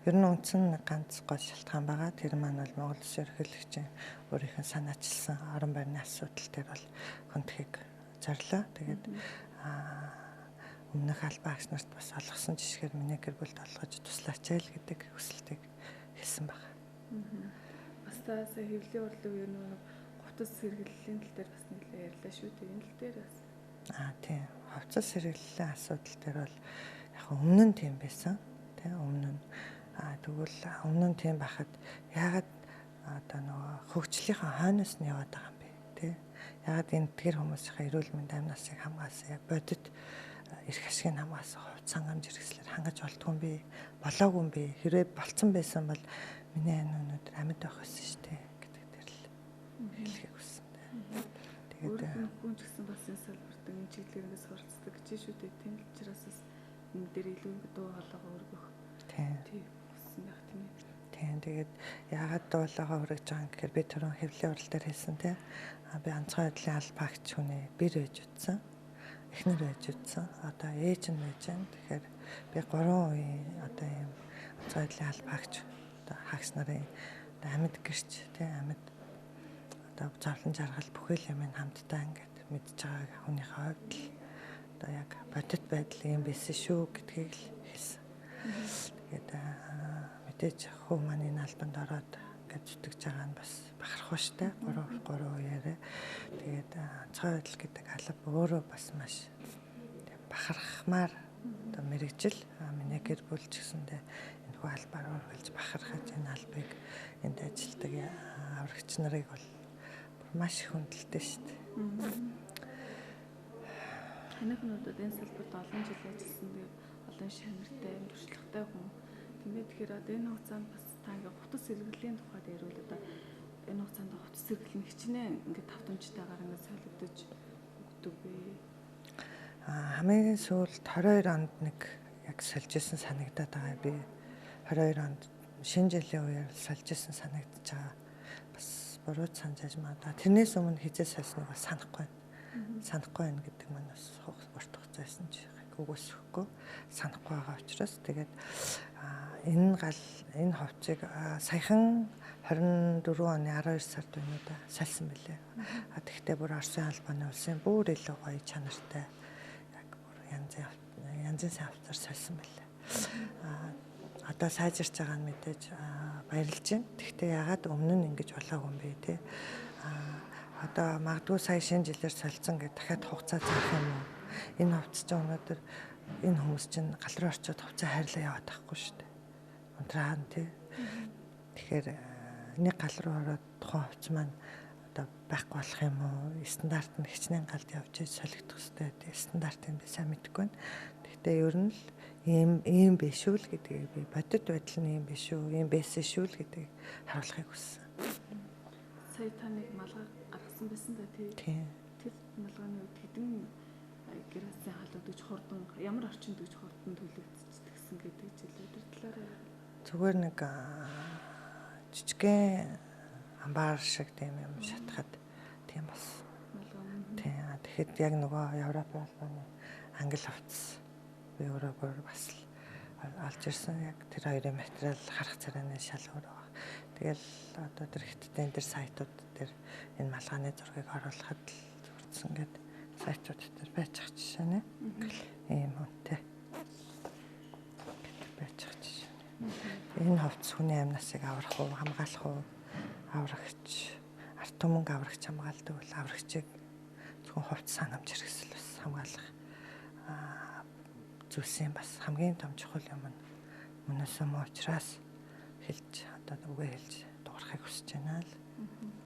Ер нь үндсэн ганц гол шалтгаан байгаа. Тэр маань бол Монгол Улсын ерөнхийлөгчийн өөрийнх нь санаачилсан орон байрны асуудал дээр бол хөндөгийг зорилоо. Тэгээд өмнөх албан агч нарт бас олгосон жишгээр миний гэр бүлд олгож туслаач л гэдэг хүсэлтийг хэлсэн байна. Бас та сая хэвлэлийн урлагийн үеэр нэг хувцас сэргэллийн тал дээр бас нэлээд ярьлаа шүү дээ. Энэ тал дээр бас Тийм. Хувцас сэргэллийн асуудал дээр бол яг өмнө нь тийм байсан. Тийм өмнө нь тэгвэл өмнө нь тийм байхад яагаад одоо нөгөө хөгжлийнхаа хойноос нь яваад байгаа юм бэ? Тийм. Яагаад энэ хүмүүсийн эрүүл мэндийн амь насыг хамгаалсан яг бодит эрх ашигыг хамгаалсан хувцас хангамж хэрэгслэр хангаж болтгүй юм бэ? Болоогүй юм бэ? Хэрвээ болцсон байсан бол миний ань өнөөдөр амьд байх байсан шүү дээ гэдэг дээр л хэлхийг хүссэн. Тэгээд хүн ч гэсэн бас энэ салбарт энэ чиглэлээс суралцдаг гэж шүү дээ. Тийм л учраас энэ дээр илүү дуу хоолойгоо өргөх. Тийм болсон байх тийм ээ. Тийм тэгээд яагаад дуу хоолойгоо өргөж байгаа юм гэхээр би түрүүн хэвлэлийн урал дээр хэлсэн тийм. Би онцгой байдлын албаагч хүний бэр байж утсан. Эхнэр байж утсан. Одоо ээж нь байж байна. Тэгэхээр би 3 үеийн одоо ийм онцгой байдлын албаагч одоо хагас нарын амьд гэрч тийм амьд одоо зовлон жаргал бүхэл юм хамтдаа ингээд мэдж байгаа хүнийхээ хувьд л одоо яг бодит байдал юм байсан шүү гэдгийг л хэлсэн. Тэгээд мэдээж хөө маань энэ албанд ороод ингээд зүтгэж байгаа нь бас бахархуу штэ 3 үеэрээ. Тэгээд онцгой байдал гэдэг алба өөрөө бас маш бахархмаар одоо мэрэгжил миний гэр бүл ч гэсэндээ энэ хүү албаар үргэлж бахархаж энэ албыг энд ажилладаг аврагч нарыг бол маш хүндэлдэг шүү дээ. Танихнуудад энэ салбарт олон жил ажилласан тэгээд олон шанартай, туршлагатай хүн. Тэгээд тэгэхээр одоо энэ хугацаанд бас та ингээ хувцас сэргэлийн тухайд ярил одоо энэ хугацаанд хувцас сэргэлэн хичнээн ингээ тавтамжтайгаар ингээ солигдож өгдөг бэ. Хамгийн сүүлд 22 онд нэг яг сольж исэн санагдаад байгаа би 22 онд шинэ жилийн үеэр сольж исэн санагдаж байгаа. Буруу санаж магадаа. Тэрнээс өмнө хизээ сольсныг бас санахгүй байна. Санахгүй байна гэдэг маань бас урт хугацаасан ч үгүйсэхгүй санахгүй байгаа учраас тэгээд энэ хувцсыг саяхан 24 оны 12 сард байна уу да сольсон билээ. Тэгэхдээ бүр Оросын албаны улсын бүр илүү гоё чанартай яг бүр янзын сайн хувцсаар сольсон билээ. Одоо сайжирч байгаа нь мэдээж баярлж байна. Гэхдээ ягаад өмнө нь ингэж болоогүй юм бэ те? Одоо магадгүй сая шинэ жилээр солилцсон гэдэг дахиад хугацаа заах юм уу? Энэ хувцас чинь өнөөдөр энэ хүмүүс чинь гал руу орчоод хувцас хайрлаа яваад байхгүй шүү дээ. Унтраан те. Тэгэхээр нэг гал руу ороод тухайн хувцас маань одоо байхгүй болох юм уу? Стандарт нь хичнээн галд явж солигдох хэрэгтэй. Тэгээ стандартыг би сайн мэдэхгүй байна. Гэхдээ ер нь л ийм биш үү гэдгийг би бодит байдал нь ийм биш үү, ийм байсан шүү л гэдгийг харуулахыг хүссэн. Сая та нэг малгай гаргасан байсан да тий. Тэр малгайны үед хэдэн гэрээсээ халууд гэж хурдан ямар орчинд гэж хурдан төлөвлөгдсөн гэдэг жилүүд талаараа зүгээр нэг жижигхэн амбаар шиг тийм юм шатахад тийм бас. Тийм. Тэгэхэд яг нөгөө Европын албаны англи хувцас би өөрөөр бас алж ирсэн яг тэр хоёрын материал харах царайны шалгуур байгаа. Тэгэл одоо тэр хятадын тэр сайтууд дээр энэ малгайны зургийг оруулахад л зүрдсэн гэдэг сайтууд дээр байж ах жишээ нэ. Ийм үнэтэй. Байж ах жишээ. Энэ хувцас хүний амь насыг аврах уу, хамгаалах уу, аврагч, арт түмэнг аврагч хамгаалдаг бол аврагчийг зөвхөн хувцас хангамж хэрэгсэл бас хамгаалах зүйлсийн бас хамгийн том чухал юм нь мөнөөс мөн учраас хэлж одоо үгээ хэлж дуурахыг хүсэж байна л.